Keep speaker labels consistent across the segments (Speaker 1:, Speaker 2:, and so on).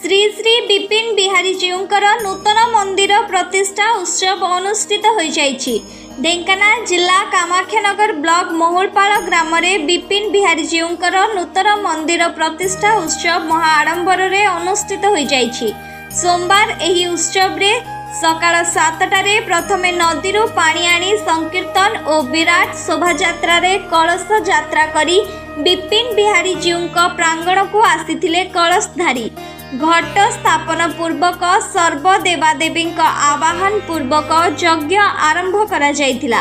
Speaker 1: श्री श्री विपिन बिहारी जीउंकर नूतन मंदिर प्रतिष्ठा उत्सव अनुष्ठित होई जाइछि। ढेंकानाल जिला कामाख्यानगर ब्लॉक मोहुलपाल ग्राम में विपिन बिहारी जीउंकर नूतन मंदिर प्रतिष्ठा उत्सव महाआडंबर रे अनुष्ठित होई जाइछि। सोमवार एही उत्सव रे सकाळ 7टारे प्रथमे नदी पानी आनी संकीर्तन और विराट शोभायात्रा रे कलश यात्रा करी विपिन बिहारी जीउंक प्रांगण को आसीथिले कलशधारी। घट स्थापन पूर्वक सर्वदेवादेवी आवाहन पूर्वक यज्ञ आरंभ करा जायथिला।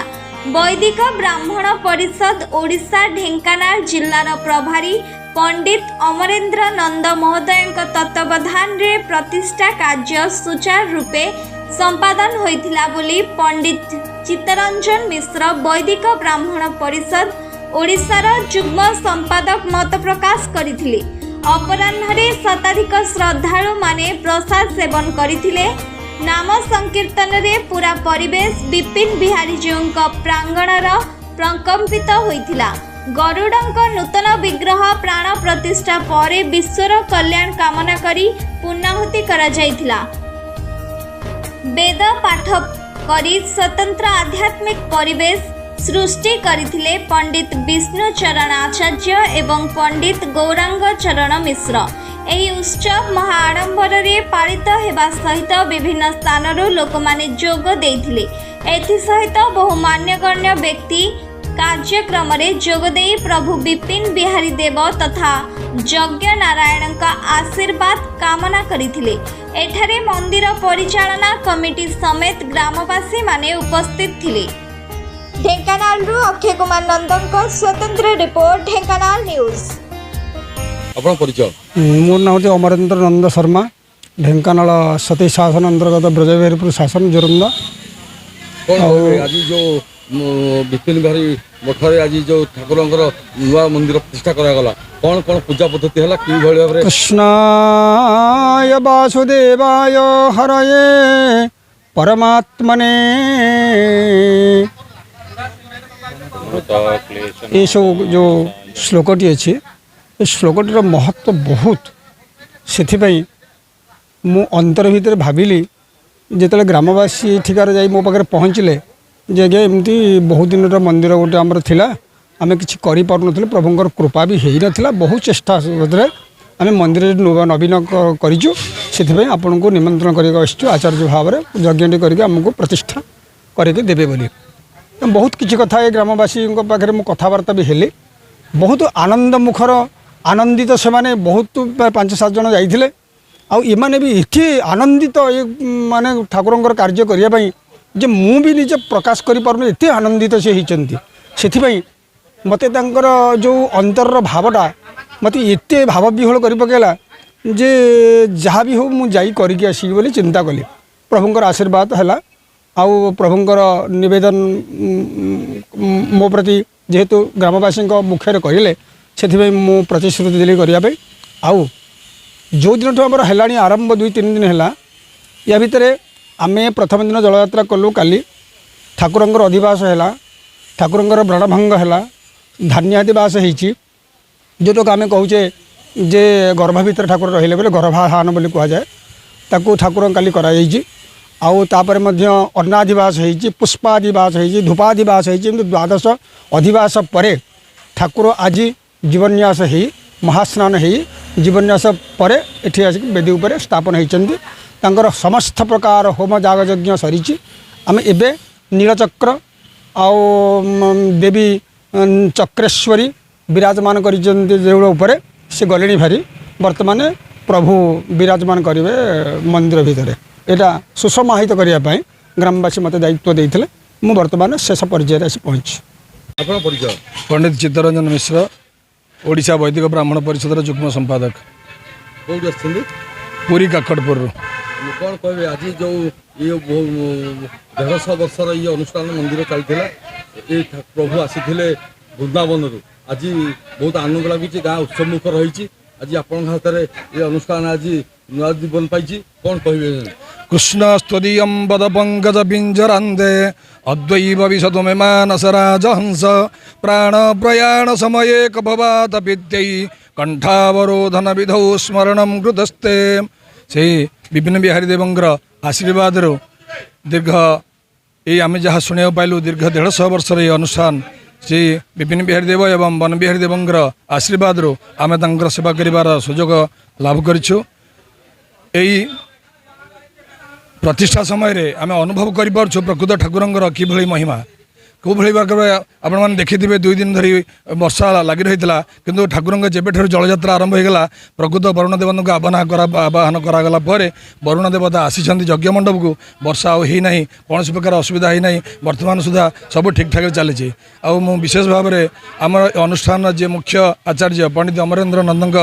Speaker 1: वैदिक ब्राह्मण परिषद ओडिशा ढेंकानाल जिल्लार प्रभारी पंडित अमरेंद्र नंद महोदय तत्वावधान रे प्रतिष्ठा कार्य सुचारू रूपे संपादन होइथिला बोली पंडित चित्तरंजन मिश्र वैदिक ब्राह्मण परिषद ओडिशार जुग्म संपादक मत प्रकाश करिथिले। अपराह्न शताधिक श्रद्धालु माने प्रसाद सेवन करथिले। नाम संकीर्तन रे पूरा परिवेश विपिन बिहारी जीउंक प्रांगणर प्रकंपित होइथिला। गरुडंक नूतन विग्रह प्राण प्रतिष्ठा परे विश्वर कल्याण कामना करी पूर्णाहुति करा जायथिला। वेद पाठ करी स्वतंत्र आध्यात्मिक परिवेश सृष्टि करथिले पंडित विष्णु चरण आचार्य एवं पंडित गौरांग चरण मिश्र। एही उत्सव महाआडंबर रे पालित हेबा सहित विभिन्न स्थानरू लोकमाने जोग देइथिले। एथि सहित बहु मान्यगण्य व्यक्ति कार्यक्रम रे जोग देई प्रभु विपिन बिहारी देव तथा यज्ञ नारायण का आशीर्वाद कामना करथिले। एठारे मंदिर परिचालना कमिटी समेत ग्रामवासी माने उपस्थित थिले। ढेंकानाल अक्षय कुमार नंदन स्वतंत्र रिपोर्ट ढेंकानाल न्यूज।
Speaker 2: अपन परिचय?
Speaker 3: मोर नाम होते अमरेंद्र नंद शर्मा। ढेंकानाल सती शासन अंतर्गत ब्रजबिहारीपुर शासन जोरंदा।
Speaker 2: आज जो विपिन बिहारी मठरे आज जो ठाकुर नुआ मंदिर प्रतिष्ठा करागला कौन कौन पूजा पद्धति है कि भाव
Speaker 3: कृष्णाय वासुदेवाय हरये परमात्मने ये सब जो श्लोकटी अच्छी ये श्लोकटीर महत्व बहुत से मु अंतर भितर भाविली जिते ग्रामवासी ठिकार जा मो पाखे पहुँचले जे आज्ञा एमती बहुत दिन मंदिर गोटे आमर थिला आमे किछि करि पारनथिले प्रभुंकर कृपा भी हेई नथिला। बहुत चेष्टा आम मंदिर नवीन करिचु से आपन को निमंत्रण करके आसचु आचार्य भाव में यज्ञ करके आमको प्रतिष्ठा करके देवे बोली बहुत किसी कथा ये ग्रामवासी पाखे मु कथबार्ता भी हेली बहुत आनंद मुखर आनंदित से माने बहुत 5-7 जन जाइथिले आउ इमाने भी इति आनंदित ये माने ठाकुरंकर कार्य करिया पई जे मु भी निजे प्रकाश करि पारनु एते आनंदित से हिचंती सेथिपई मते तांकर जो अंतर भावटा मते एते भाव विहल करि पकेला जे जहाँ भी हो मु जाई करके आसी बोली चिंता कली। प्रभुंकर आशीर्वाद हैला आउ प्रभुंकर निवेदन मो प्रति जेहेतु ग्रामवासी मुख्य कहले से मु प्रतिश्रुति देली करिया पे आउ जो दिन ठू आमर है आरंभ 2-3 दिन है या भितर आमे प्रथम दिन जलयात्रा कलु काली ठाकुरंकर अधिवास है ठाकुरंकर व्रणभंग है धान्यादिवास होती जो आम कहूचे जे गर्भ भितर ठाकुर रहिले बोले गर्भाधान बोली कहुए ताकू ठाकुर काली कराई आउ तापर मध्य अन्नाधिवास होती पुष्पादिवास होती धूपादिवास होती द्वादश अधिवास परे ठाकुर आज जीवन्यास हो महास्नान हो जीवन्यास पर एठी आसिक वेदी उपर स्थापन होती तांकर समस्त प्रकार होम जाग यज्ञ सरी आम एबे नीलचक्र आउ देवी चक्रेश्वरी विराजमान कर देउल उपर से गले भारी वर्तमान प्रभु विराजमान करेंगे मंदिर भितर यहाँ सुसमाहित करने ग्रामवासी मत दायित्व देते मु वर्तमान शेष पर्यायर आसी पहुँची।
Speaker 4: पंडित चित्तरंजन मिश्र ओडिशा वैदिक ब्राह्मण परिषद जुग्म संपादक पुरी काकड़पुर।
Speaker 2: कौन कहे आज जो ये 150 वर्षर ये अनुष्ठान मंदिर चलता ये प्रभु आसी वृंदावन रु आज बहुत आनंद लगुच गाँ उत्सवमुख रही आज आपण हाथ में ये अनुष्ठान आज नुआ जीवन पाई कौन कहे
Speaker 4: कृष्णस्तदीय बद पंकज पिंजरांदे अद्वैव विशतु मे मानसराज हंस प्राण प्रयाण समये कपवात पित्यै कंठावरोधन विधौ स्मरणं कृतस्ते से विपिन बिहारी देवंकर आशीर्वाद दीर्घ ये आम जहाँ शुणा पाइलु दीर्घ 150 वर्ष ये अनुष्ठान श्री विपिन बिहारी देव एवं वन बिहारी देवंकर आशीर्वाद आम सेवा कर सुजोग लाभ करूँ। यही प्रतिष्ठा समय आम अनुभव कर प्रकृत ठाकुर कि महिमा कौ भाई भाग आपने देखिथे 2 दिन धरी वर्षा लगी रही है किंतु ठाकुर जब जलयात्रा आरंभ होगा प्रकृत वरुण देवन को आवाहन करागला वरुण देवता आसी यज्ञ मंडप को वर्षा होना कौन प्रकार असुविधा होना बर्तमान सुधा सब ठीक ठाक चली विशेष भाव में आम अनुष्ठान जे मुख्य आचार्य पंडित अमरेन्द्र नंद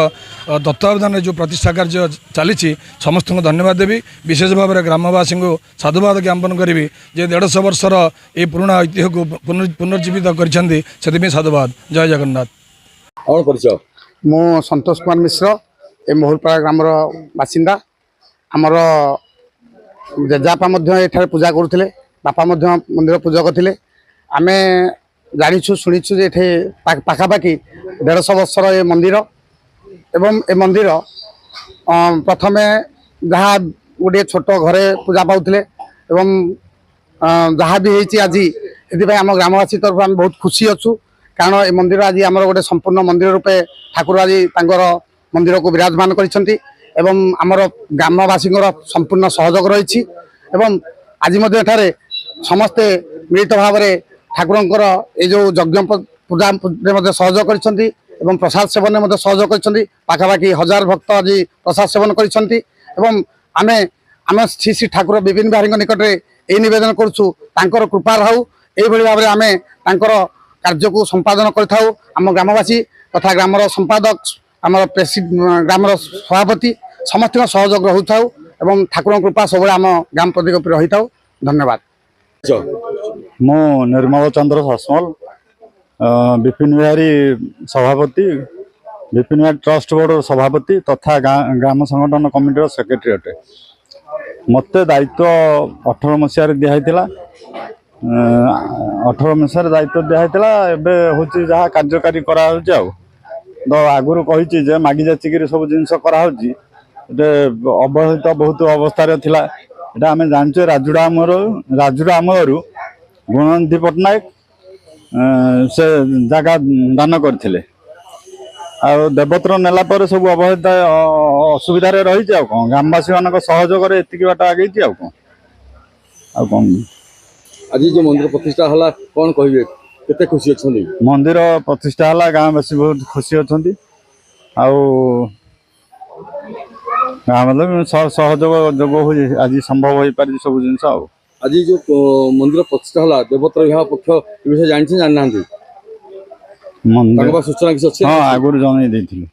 Speaker 4: तत्वावधान जो प्रतिष्ठा कार्य चली समस्त को धन्यवाद देवी। विशेष भाव में ग्रामवासी को साधुवाद ज्ञापन करी जे 150 वर्षर ये पुराणा ऐतिह्य को पुनर्जीवित कर साधुवाद। जय जगन्नाथ।
Speaker 2: कौन परिचय?
Speaker 5: मु संतोष कुमार मिश्र ए मोहलपाड़ा ग्रामर बासिंदा। आमर जेजापा एठारे पूजा करुले बापा मंदिर पूजा करते आम जाचु शुणीचु जे पाखापाखि 150 वर्षर ये मंदिर एवं ए मंदिर प्रथमे जहाँ गोटे छोट घरे पूजा पाते एवं जहाँ भी होती आज ये आम ग्रामवासी तरफ आम बहुत खुशी अच्छु कारण ए मंदिर आज आम गोटे संपूर्ण मंदिर रूपे ठाकुर आज मंदिर को विराजमान करमर ग्रामवासी संपूर्ण सहयोग रही आज एठारे समस्ते मिलित भाव में ठाकुर ये जो यज्ञ पूजा सहयोग कर प्रसाद सेवन में सहयोग करपाखापाखि 1000 भक्त आज प्रसाद सेवन करें आम श्री श्री ठाकुर विपिन बिहारी निकट में यही नवेदन करुँ कृपा रहू यही भाव में आम कार्य को संपादन करम ग्रामवासी तथा ग्रामर संपादक आम ग्रामर सभापति समस्त सहयोग रहू एवं ठाकुर कृपा सब आम ग्राम प्रति रही था। धन्यवाद।
Speaker 6: मो निर्मल चंद्र सासमल विपिन बिहारी सभापति विपिन बिहारी ट्रस्ट बोर्ड सभापति तथा ग्राम संगठन कमिटी सेक्रेटरी अटे। मत दायित्व 18 मसीह दिखाई 18 मसीह दायित्व दिखाई एवं हूँ जहाँ कार्यकारी करा तो आगुरी कही मागी जाचिक सब जिन कराऊे अवहेलित बहुत अवस्था थिला एटा आम जानचे राजुड़ा आमर गुणवंती पट्टनायक से जगह दान करथिले आ देवत्र नेला पर सब अवहेलित असुविधा रही ग्रामवासी मान सहयोग एति बाट आगे
Speaker 2: आज जो मंदिर प्रतिष्ठा हला कौन कहिबे केते खुशी अछनी?
Speaker 6: मंदिर प्रतिष्ठा हला गाँववासी बहुत खुशी अछंती मतलब सहयोग जो आज संभव हो पारि सब जिनस
Speaker 2: आज जो मंदिर प्रतिष्ठा हला देवत्र विभाग पक्ष विषय जानछि जानना
Speaker 6: मंदिर
Speaker 2: सूचना किसी अच्छी?
Speaker 6: हाँ आगुरी जन देथिले।